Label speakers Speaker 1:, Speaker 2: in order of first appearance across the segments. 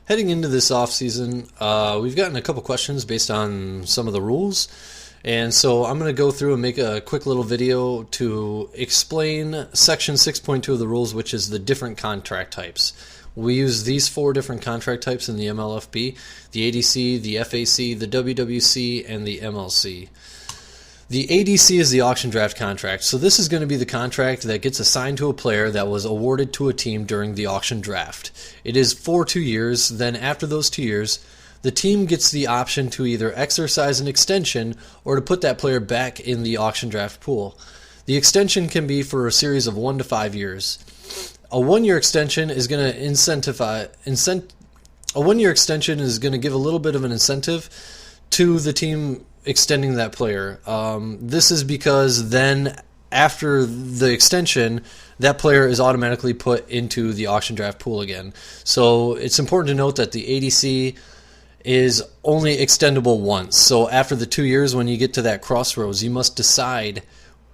Speaker 1: Heading into this offseason, we've gotten a couple questions based on some of the rules. And so I'm going to go through and make a quick little video to explain Section 6.2 of the rules, which is the different contract types. We use these 4 different contract types in the MLFB: the ADC, the FAC, the WWC, and the MLC. The ADC is the auction draft contract. So this is going to be the contract that gets assigned to a player that was awarded to a team during the auction draft. It is for 2 years. Then after those 2 years, the team gets the option to either exercise an extension or to put that player back in the auction draft pool. The extension can be for a series of 1 to 5 years. A 1-year extension is going to give a little bit of an incentive to the team extending that player. This is because then after the extension, that player is automatically put into the auction draft pool again. So it's important to note that the ADC is only extendable once. So after the 2 years, when you get to that crossroads, you must decide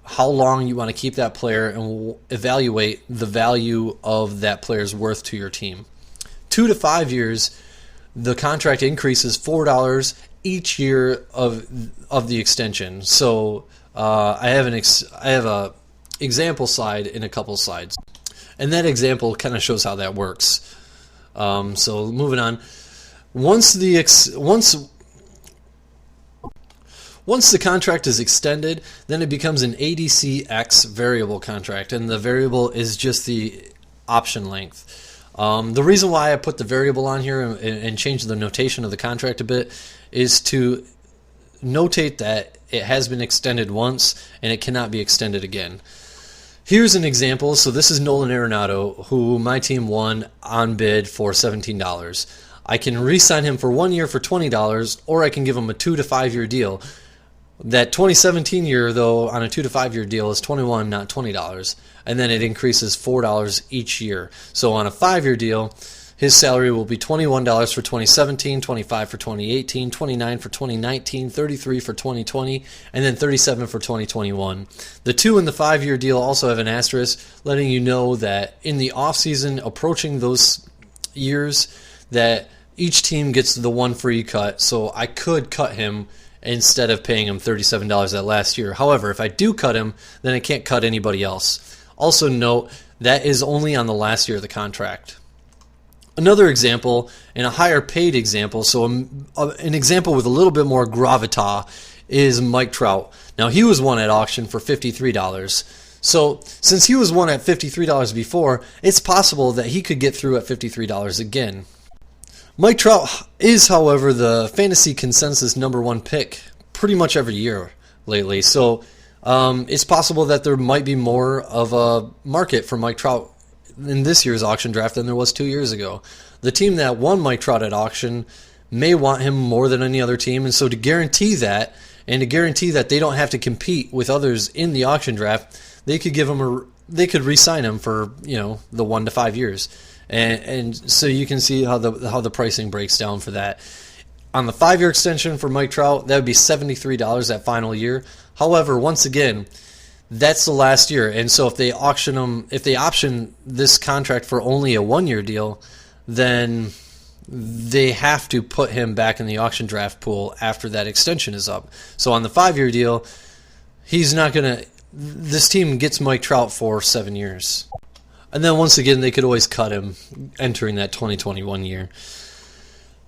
Speaker 1: how long you want to keep that player and evaluate the value of that player's worth to your team. 2 to 5 years, the contract increases $4 each year of the extension. So I have a example slide in a couple slides, and that example kind of shows how that works. So moving on, once the contract is extended, then it becomes an ADCX variable contract, and the variable is just the option length. The reason why I put the variable on here and change the notation of the contract a bit is to notate that it has been extended once and it cannot be extended again. Here's an example. So this is Nolan Arenado, who my team won on bid for $17. I can re-sign him for 1 year for $20, or I can give him a 2 to 5 year deal. That 2017 year, though, on a 2 to 5 year deal is $21, not $20, and then it increases $4 each year. So on a 5-year deal, his salary will be $21 for 2017, $25 for 2018, $29 for 2019, $33 for 2020, and then $37 for 2021. The 2 and the 5-year deal also have an asterisk, letting you know that in the offseason approaching those years, that each team gets the 1 free cut. So I could cut him instead of paying him $37 that last year. However, if I do cut him, then I can't cut anybody else. Also note, that is only on the last year of the contract. Another example, and a higher paid example, so an example with a little bit more gravitas, is Mike Trout. Now, he was won at auction for $53. So since he was won at $53 before, it's possible that he could get through at $53 again. Mike Trout is, however, the fantasy consensus #1 pick pretty much every year lately. So it's possible that there might be more of a market for Mike Trout in this year's auction draft than there was 2 years ago. The team that won Mike Trout at auction may want him more than any other team, and so to guarantee that, and to guarantee that they don't have to compete with others in the auction draft, they could re-sign him for the 1 to 5 years. And so you can see how the pricing breaks down for that. On the 5-year extension for Mike Trout, that would be $73 that final year. However, once again, that's the last year, and so if they option this contract for only a 1-year deal, then they have to put him back in the auction draft pool after that extension is up. So on the 5-year deal, this team gets Mike Trout for 7 years. And then once again, they could always cut him entering that 2021 year.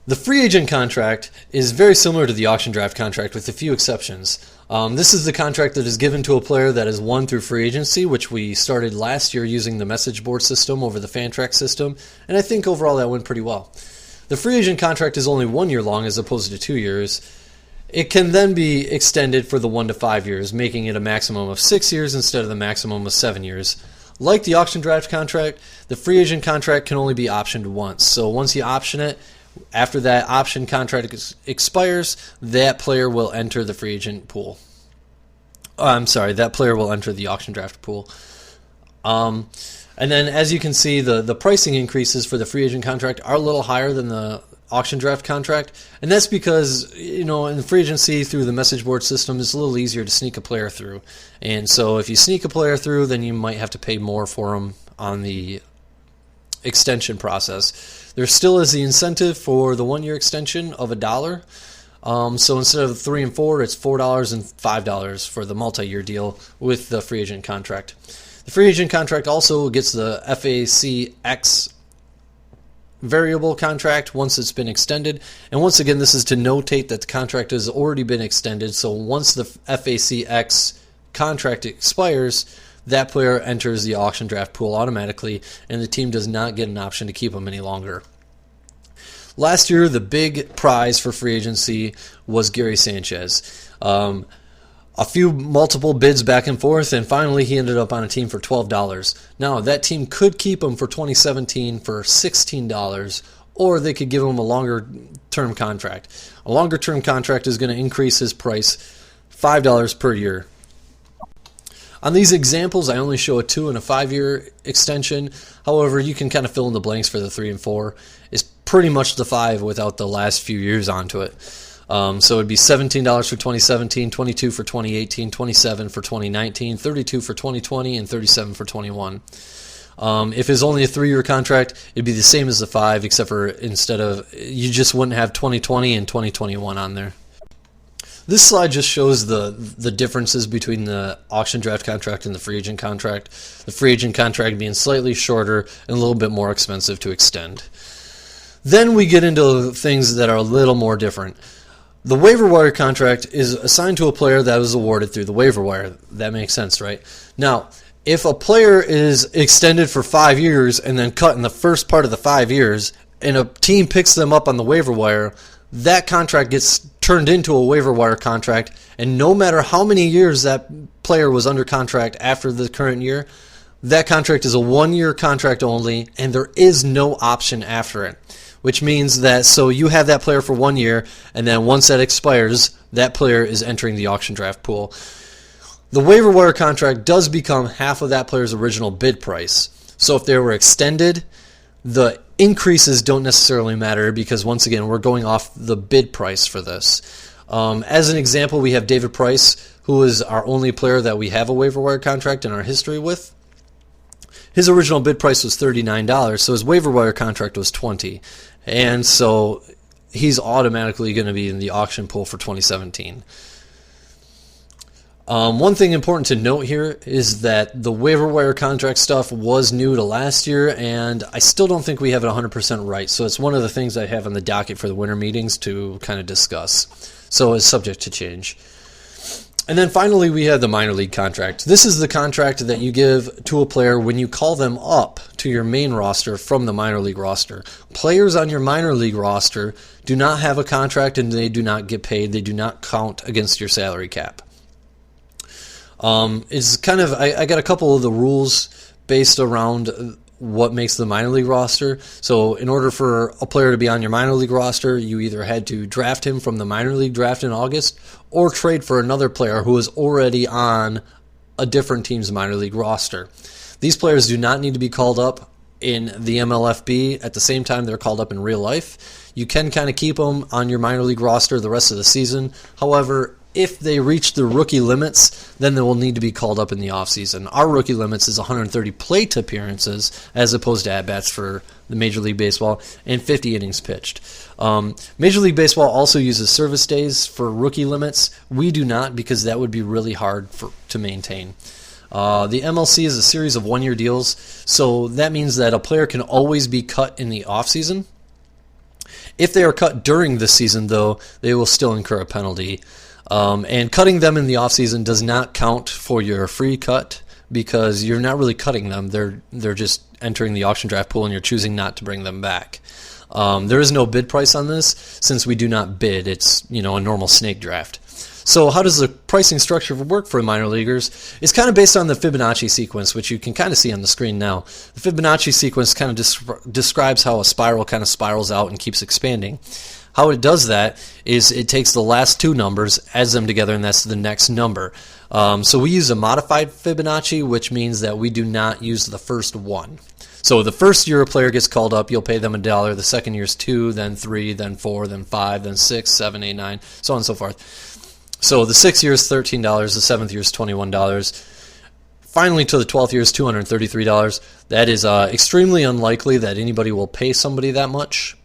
Speaker 1: The free agent contract is very similar to the auction draft contract with a few exceptions. This is the contract that is given to a player that has won through free agency, which we started last year using the message board system over the Fantrax system, and I think overall that went pretty well. The free agent contract is only 1 year long as opposed to 2 years. It can then be extended for the 1 to 5 years, making it a maximum of 6 years instead of the maximum of 7 years. Like the auction draft contract, the free agent contract can only be optioned once. So once you option it, after that option contract expires, that player will enter the free agent pool. That player will enter the auction draft pool. And then as you can see, the pricing increases for the free agent contract are a little higher than the auction draft contract, and that's because in the free agency through the message board system, it's a little easier to sneak a player through. And so if you sneak a player through, then you might have to pay more for them on the extension process. There still is the incentive for the 1 year extension of $1. So instead of 3 and 4, it's $4 and $5 for the multi-year deal with the free agent contract. The free agent contract also gets the FACX variable contract once it's been extended. And once again, this is to notate that the contract has already been extended. So once the FACX contract expires, that player enters the auction draft pool automatically, and the team does not get an option to keep him any longer. Last year, the big prize for free agency was Gary Sanchez. A few multiple bids back and forth, and finally he ended up on a team for $12. Now, that team could keep him for 2017 for $16, or they could give him a longer-term contract. A longer-term contract is going to increase his price $5 per year. On these examples, I only show a 2 and a 5 year extension. However, you can kind of fill in the blanks for the 3 and 4. It's pretty much the 5 without the last few years onto it. So it'd be $17 for 2017, $22 for 2018, $27 for 2019, $32 for 2020, and $37 for 21. If it's only a 3-year contract, it'd be the same as the 5, except for you just wouldn't have 2020 and 2021 on there. This slide just shows the differences between the auction draft contract and the free agent contract. The free agent contract being slightly shorter and a little bit more expensive to extend. Then we get into things that are a little more different. The waiver wire contract is assigned to a player that was awarded through the waiver wire. That makes sense, right? Now, if a player is extended for 5 years and then cut in the first part of the 5 years, and a team picks them up on the waiver wire, that contract gets turned into a waiver wire contract, and no matter how many years that player was under contract after the current year, that contract is a 1-year contract only, and there is no option after it. Which means that, so you have that player for 1 year, and then once that expires, that player is entering the auction draft pool. The waiver wire contract does become half of that player's original bid price. So if they were extended, the increases don't necessarily matter because, once again, we're going off the bid price for this. As an example, we have David Price, who is our only player that we have a waiver wire contract in our history with. His original bid price was $39, so his waiver wire contract was $20. And so he's automatically going to be in the auction pool for 2017. One thing important to note here is that the waiver wire contract stuff was new to last year, and I still don't think we have it 100% right. So it's one of the things I have on the docket for the winter meetings to kind of discuss. So it's subject to change. And then finally, we have the minor league contract. This is the contract that you give to a player when you call them up to your main roster from the minor league roster. Players on your minor league roster do not have a contract and they do not get paid. They do not count against your salary cap. It's kind of, I got a couple of the rules based around what makes the minor league roster. So in order for a player to be on your minor league roster, you either had to draft him from the minor league draft in August or trade for another player who is already on a different team's minor league roster. These players do not need to be called up in the MLFB at the same time they're called up in real life. You can kind of keep them on your minor league roster the rest of the season. However, if they reach the rookie limits, then they will need to be called up in the offseason. Our rookie limits is 130 plate appearances as opposed to at-bats for the Major League Baseball and 50 innings pitched. Major League Baseball also uses service days for rookie limits. We do not because that would be really hard to maintain. The MLC is a series of 1-year deals, so that means that a player can always be cut in the offseason. If they are cut during the season, though, they will still incur a penalty. And cutting them in the offseason does not count for your free cut because you're not really cutting them. They're just entering the auction draft pool and you're choosing not to bring them back. There is no bid price on this since we do not bid. It's a normal snake draft. So how does the pricing structure work for minor leaguers? It's kind of based on the Fibonacci sequence, which you can kind of see on the screen now. The Fibonacci sequence kind of describes how a spiral kind of spirals out and keeps expanding. How it does that is it takes the last two numbers, adds them together, and that's the next number. So we use a modified Fibonacci, which means that we do not use the first one. So the first year a player gets called up, you'll pay them $1. The second year is 2, then 3, then 4, then 5, then 6, 7, 8, 9, so on and so forth. So the 6th year is $13, the 7th year is $21. Finally, to the 12th year is $233. That is extremely unlikely that anybody will pay somebody that much.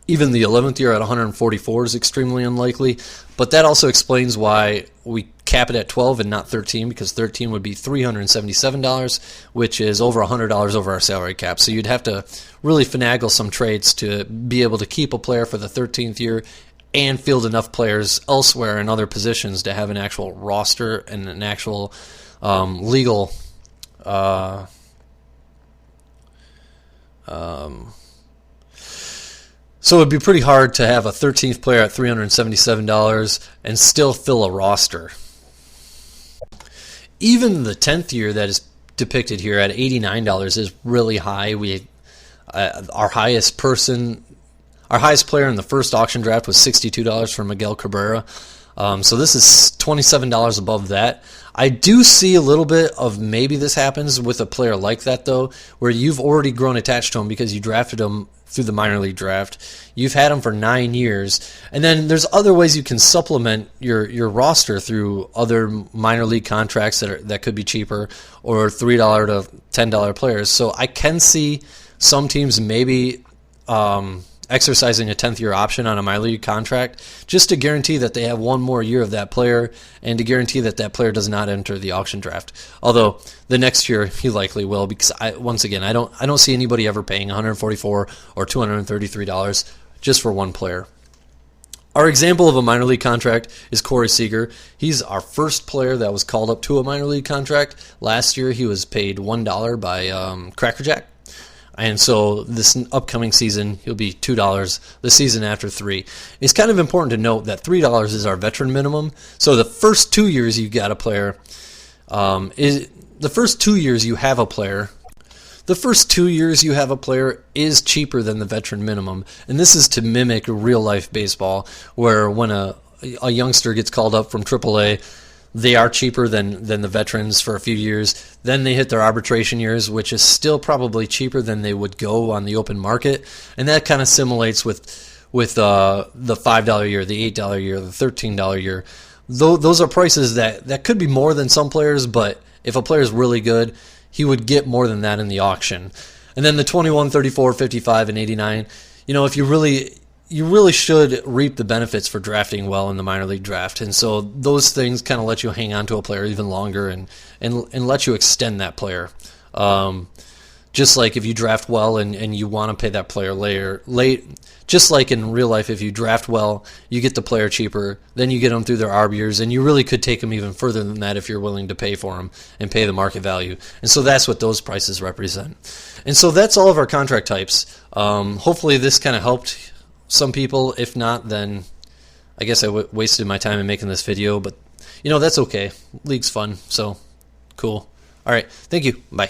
Speaker 1: Even the 11th year at $144 is extremely unlikely, but that also explains why we cap it at 12 and not 13, because 13 would be $377, which is over $100 over our salary cap. So you'd have to really finagle some trades to be able to keep a player for the 13th year and field enough players elsewhere in other positions to have an actual roster and an actual legal so it would be pretty hard to have a 13th player at $377 and still fill a roster. Even the 10th year that is depicted here at $89 is really high. Our highest player in the first auction draft was $62 for Miguel Cabrera. So this is $27 above that. I do see a little bit of maybe this happens with a player like that, though, where you've already grown attached to him because you drafted him through the minor league draft. You've had him for 9 years. And then there's other ways you can supplement your roster through other minor league contracts that could be cheaper, or $3 to $10 players. So I can see some teams maybe exercising a 10th year option on a minor league contract just to guarantee that they have one more year of that player and to guarantee that that player does not enter the auction draft. Although the next year he likely will, because I don't see anybody ever paying $144 or $233 just for one player. Our example of a minor league contract is Corey Seager. He's our first player that was called up to a minor league contract. Last year he was paid $1 by Cracker Jack. And so this upcoming season, he'll be $2. The season after, $3. It's kind of important to note that $3 is our veteran minimum. So the first 2 years you got a player, the first 2 years you have a player is cheaper than the veteran minimum. And this is to mimic real life baseball, where when a youngster gets called up from AAA, they are cheaper than the veterans for a few years. Then they hit their arbitration years, which is still probably cheaper than they would go on the open market. And that kind of simulates with the $5 year, the $8 year, the $13 year. Those are prices that could be more than some players, but if a player is really good, he would get more than that in the auction. And then the 21, 34, 55, and 89, if you really should reap the benefits for drafting well in the minor league draft. And so those things kind of let you hang on to a player even longer and let you extend that player. Just like if you draft well and you want to pay that player late, just like in real life, if you draft well, you get the player cheaper, then you get them through their ARB years, and you really could take them even further than that if you're willing to pay for them and pay the market value. And so that's what those prices represent. And so that's all of our contract types. Hopefully this kind of helped some people. If not, then I guess I wasted my time in making this video, but that's okay. League's fun, so cool. All right, thank you. Bye.